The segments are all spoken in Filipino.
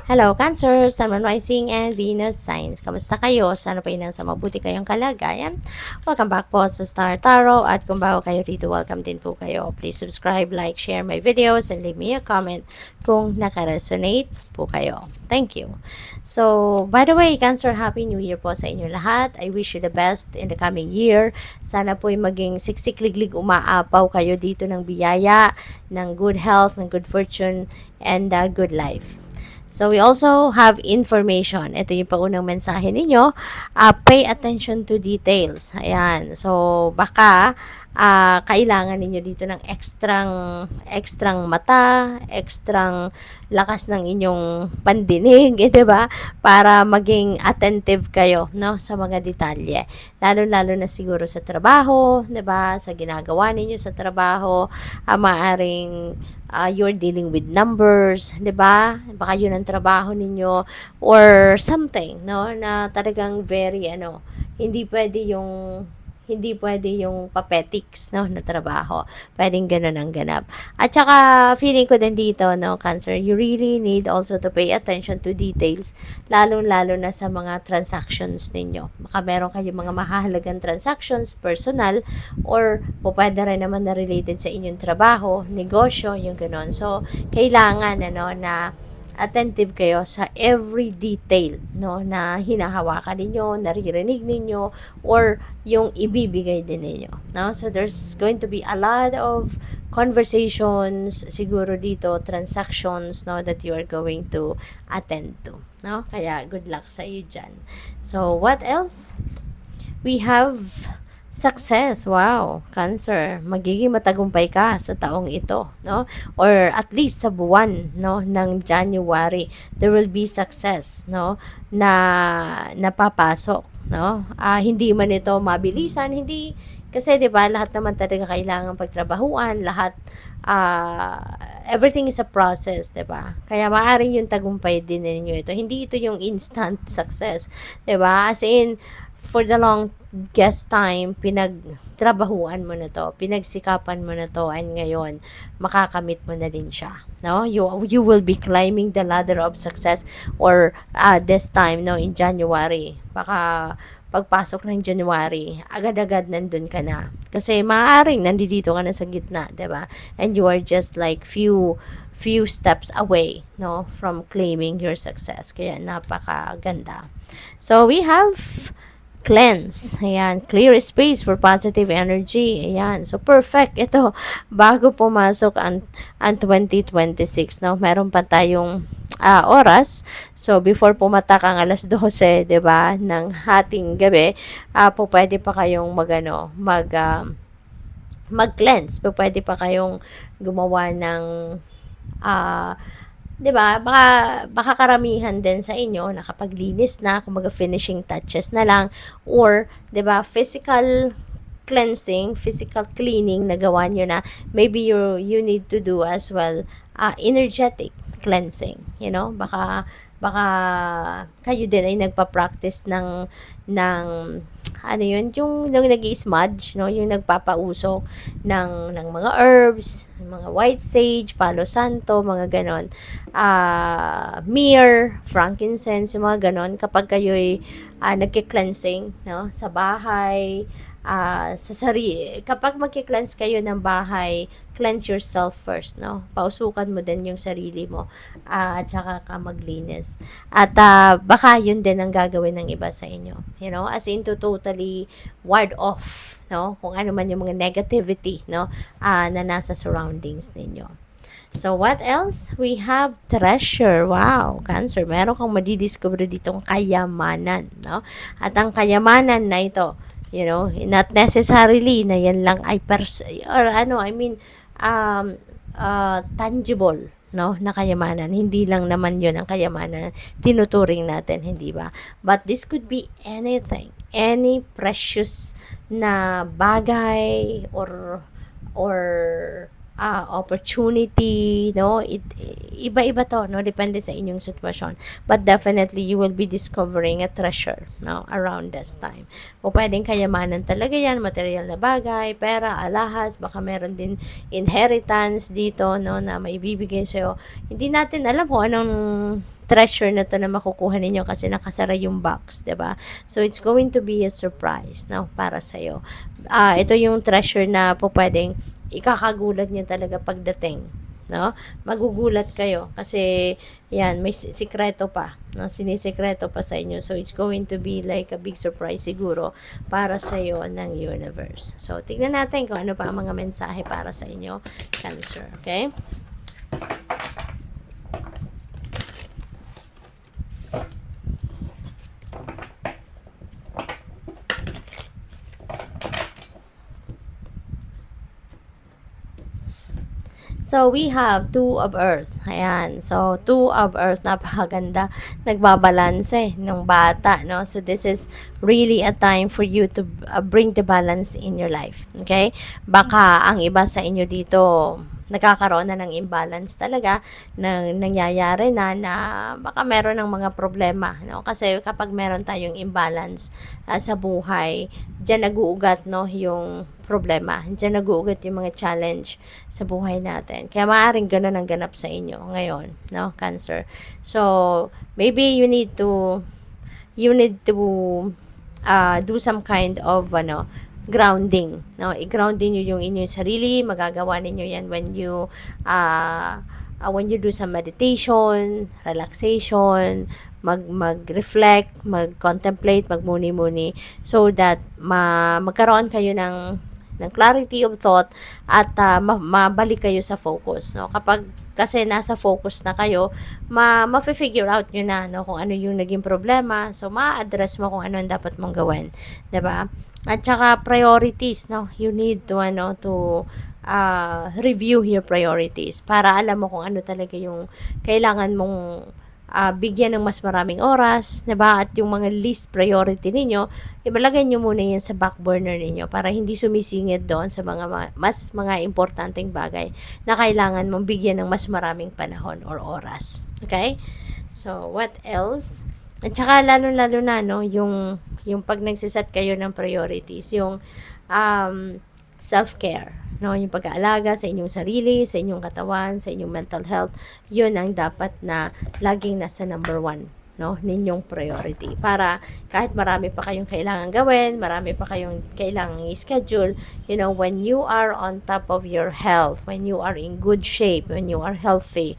Hello, Cancer, Sun, Moon, Rising, and Venus signs. Kamusta kayo? Sana po sa mabuti kayong kalagayan. Welcome back po sa Star Tarot. At kung bago kayo rito, welcome din po kayo. Please subscribe, like, share my videos, and leave me a comment kung nakaresonate po kayo. Thank you. So, by the way, Cancer, Happy New Year po sa inyo lahat. I wish you the best in the coming year. Sana po'y maging siksik-liglig umaapaw kayo dito ng biyaya, ng good health, ng good fortune, and good life. So, we also have information. Ito yung paunang mensahe ninyo. Pay attention to details. Ayan. So, baka kailangan ninyo dito ng extrang mata, extrang lakas ng inyong pandinig, diba? Para maging attentive kayo, no, sa mga detalye. Lalo-lalo na siguro sa trabaho, diba? Sa ginagawa ninyo sa trabaho, maaring you're dealing with numbers, 'di ba? Baka 'yun ang trabaho ninyo or something, no, na talagang very hindi pwede yung papetics, no, na trabaho. Pwedeng ganun ang ganap. At saka, feeling ko din dito, no, Cancer, you really need also to pay attention to details, lalo-lalo na sa mga transactions ninyo. Baka meron kayong mga mahalagang transactions, personal, or pwede rin naman na related sa inyong trabaho, negosyo, yung ganun. So, kailangan, na attentive kayo sa every detail, no, na hinahawakan ninyo, naririnig ninyo, or yung ibibigay din ninyo, no? So there's going to be a lot of conversations siguro dito, transactions, no, that you are going to attend to, no? Kaya good luck sa iyo dyan. So what else? We have success. Wow, Cancer, magiging matagumpay ka sa taong ito, no? Or at least sa buwan, no, ng January, there will be success, no, na napapasok, no? Hindi man ito mabilisan, hindi kasi 'di ba, lahat naman talaga kailangan pagtrabahuan, lahat everything is a process, 'di ba? Kaya maaring yung tagumpay din ninyo ito. Hindi ito yung instant success, 'di ba? As in for the longest time, pinagtrabahuan mo na to, pinagsikapan mo na to, and ngayon, makakamit mo na din siya. No? You will be climbing the ladder of success or this time, no, in January. Baka pagpasok ng January, agad-agad nandun ka na. Kasi maaaring nandito ka na sa gitna, 'di ba? And you are just like few steps away, no, from claiming your success. Kaya napakaganda. So we have cleanse. Ayan, clear space for positive energy. Ayan, so perfect ito bago pumasok ang 2026, no? Meron pa tayong oras. So before pumatak ang alas 12, 'di ba, ng hating gabi, pwede pa kayong mag-cleanse. Pwede pa kayong gumawa ng 'di ba? Baka karamihan din sa inyo nakapaglinis na, kumbaga finishing touches na lang, or 'di ba, physical cleansing, physical cleaning na gawa nyo na. Maybe you need to do as well energetic cleansing, baka kayo din ay nagpa-practice ng ano yun, yung nag-i-smudge, no, yung nagpapausok ng mga herbs, mga white sage, palo santo, mga ganon, myrrh, frankincense, yung mga ganon, kapag kayo'y nagki-cleansing, no, sa bahay, sa sarili, kapag magki-cleanse kayo ng bahay, cleanse yourself first, no? Pausukan mo din yung sarili mo, at saka ka maglinis. At baka yun din ang gagawin ng iba sa inyo, as in to totally ward off, no? Kung ano man yung mga negativity, no, na nasa surroundings ninyo. So, what else? We have treasure. Wow, Cancer, meron kang madidiscover ditong kayamanan, no? At ang kayamanan na ito, not necessarily na yan lang ay tangible, no, na kayamanan. Hindi lang naman yun ang kayamanan tinuturing natin, hindi ba? But this could be anything, any precious na bagay or opportunity, no, iba-iba to, no, depende sa inyong sitwasyon, but definitely you will be discovering a treasure, no, around this time. O pwedeng kayamanan talaga yan, material na bagay, pera, alahas, baka meron din inheritance dito, no, na maibibigay sa'yo. Hindi natin alam kung anong treasure na to na makukuha ninyo kasi nakasara yung box, 'di ba? So it's going to be a surprise, no, para sa iyo. Ito yung treasure na po pwedeng ikakagulat niyo talaga pagdating, no? Magugulat kayo kasi yan, may sikreto pa, no? Sinisikreto pa sa inyo. So it's going to be like a big surprise siguro para sa iyo ng universe. So tignan natin kung ano pa ang mga mensahe para sa inyo, Cancer, okay? So, we have Two of Earth. Ayan. So, Two of Earth, napakaganda. Nagbabalanse ng bata, no? So, this is really a time for you to bring the balance in your life. Okay? Baka ang iba sa inyo dito, nagkakaroon na ng imbalance talaga, nangyayari na baka meron ng mga problema, no? Kasi kapag meron tayong imbalance sa buhay, diyan nag-uugat, no, yung problema. Diyan nag-uugat yung mga challenge sa buhay natin. Kaya maaaring ganun ang ganap sa inyo ngayon, no, Cancer. So, maybe you need to do some kind of grounding, no? I-grounding niyo yung inyong sarili. Magagawa ninyo yan when you do some meditation, relaxation, mag-reflect, mag-contemplate, magmuni-muni, so that magkaroon kayo ng clarity of thought at mabalik kayo sa focus, no? Kapag kasi nasa focus na kayo, ma-figure out nyo na, no, kung ano yung naging problema. So, ma-address mo kung ano ang dapat mong gawin, 'di ba? At saka priorities, no? You need to review your priorities para alam mo kung ano talaga yung kailangan mong bigyan ng mas maraming oras, 'di ba? At yung mga least priority ninyo, ibalagay nyo muna yan sa back burner ninyo para hindi sumisingit doon sa mga importanteng bagay na kailangan mong bigyan ng mas maraming panahon or oras. Okay? So, what else? At saka lalo-lalo na, no, yung pag nagsiset kayo ng priorities, yung self-care, no, yung pag-aalaga sa inyong sarili, sa inyong katawan, sa inyong mental health, yun ang dapat na laging nasa number 1, no, ninyong priority. Para kahit marami pa kayong kailangan gawin, marami pa kayong kailangan i-schedule, when you are on top of your health, when you are in good shape, when you are healthy,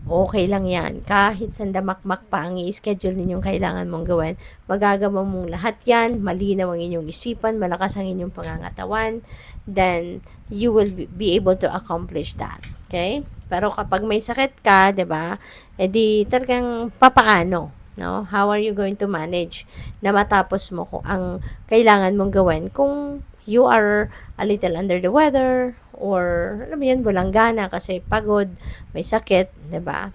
okay lang yan. Kahit sandamakmak pa ang i-schedule ninyong kailangan mong gawin, magagawa mong lahat yan, malinaw ang inyong isipan, malakas ang inyong pangangatawan, then you will be able to accomplish that. Okay? Pero kapag may sakit ka, 'di ba? Edi talagang papaano, no? How are you going to manage na matapos mo kung ang kailangan mong gawin kung you are a little under the weather or alam mo yun, walang gana kasi pagod, may sakit, 'di ba?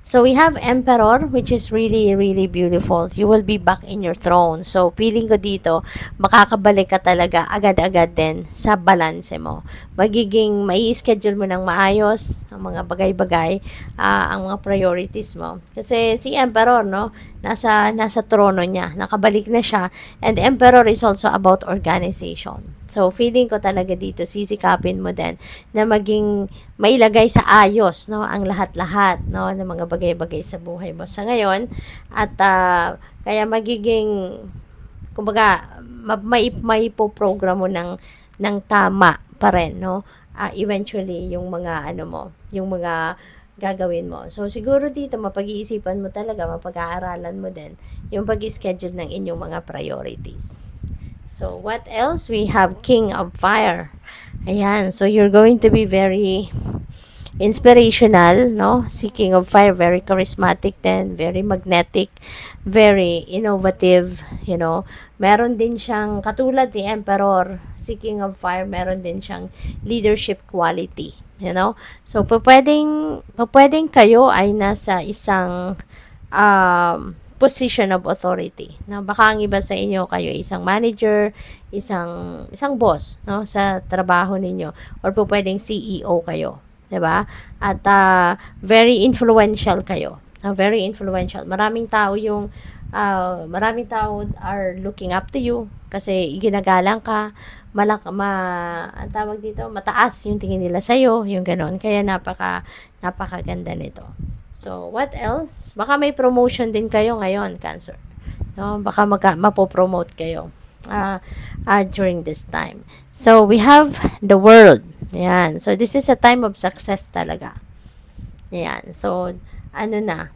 So, we have Emperor, which is really, really beautiful. You will be back in your throne. So, feeling ko dito, makakabalik ka talaga agad-agad din sa balanse mo. May schedule mo ng maayos ang mga bagay-bagay, ang mga priorities mo. Kasi si Emperor, no, nasa trono niya, nakabalik na siya. And Emperor is also about organization. So, feeling ko talaga dito, sisikapin mo din na maging mailagay sa ayos, no, ang lahat-lahat, no, ng mga bagay-bagay sa buhay mo sa ngayon. At kaya magiging, kumbaga, may po-program mo ng tama pa rin, no, eventually, yung mga, yung mga gagawin mo. So, siguro dito, mapag-iisipan mo talaga, mapag-aaralan mo din yung pag-schedule ng inyong mga priorities. So, what else? We have King of Fire. Ayan. So, you're going to be very inspirational, no? Si King of Fire, very charismatic din, very magnetic, very innovative, Meron din siyang, katulad ni Emperor, si King of Fire, meron din siyang leadership quality, So, pwedeng kayo ay nasa isang, position of authority. No? Baka ang iba sa inyo, kayo isang manager, isang boss, no, sa trabaho ninyo, or pwedeng CEO kayo, 'di ba? At very influential kayo. Very influential. Maraming tao are looking up to you kasi ginagalang ka, ang tawag dito, mataas yung tingin nila sa iyo, yung ganoon. Kaya napakaganda nito. So, what else? Baka may promotion din kayo ngayon, Cancer. No, baka mapopromote kayo during this time. So, we have the world. Yan. So, this is a time of success talaga. Yan. So, ano na,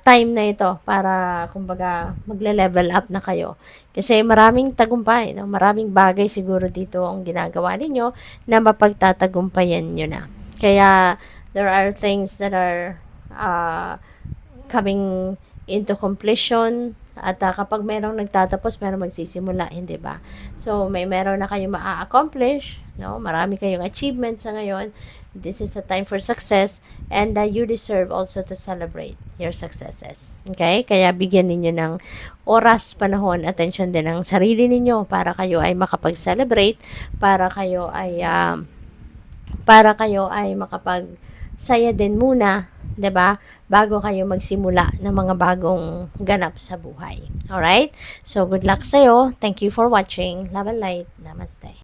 time na ito para, kumbaga, magle-level up na kayo. Kasi maraming tagumpay, no? Maraming bagay siguro dito ang ginagawa ninyo na mapagtatagumpayan nyo na. Kaya, there are things that are coming into completion, at kapag merong nagtatapos, merong magsisimula, hindi ba? So, meron na kayong ma-accomplish, no? Marami kayong achievements sa ngayon. This is a time for success, and you deserve also to celebrate your successes. Okay? Kaya bigyan ninyo ng oras, panahon, attention din ng sarili ninyo para kayo ay makapag-celebrate, para kayo ay makapag-saya din muna, 'di ba? Bago kayo magsimula ng mga bagong ganap sa buhay. All right? So, good luck sa'yo. Thank you for watching. Love and light. Namaste.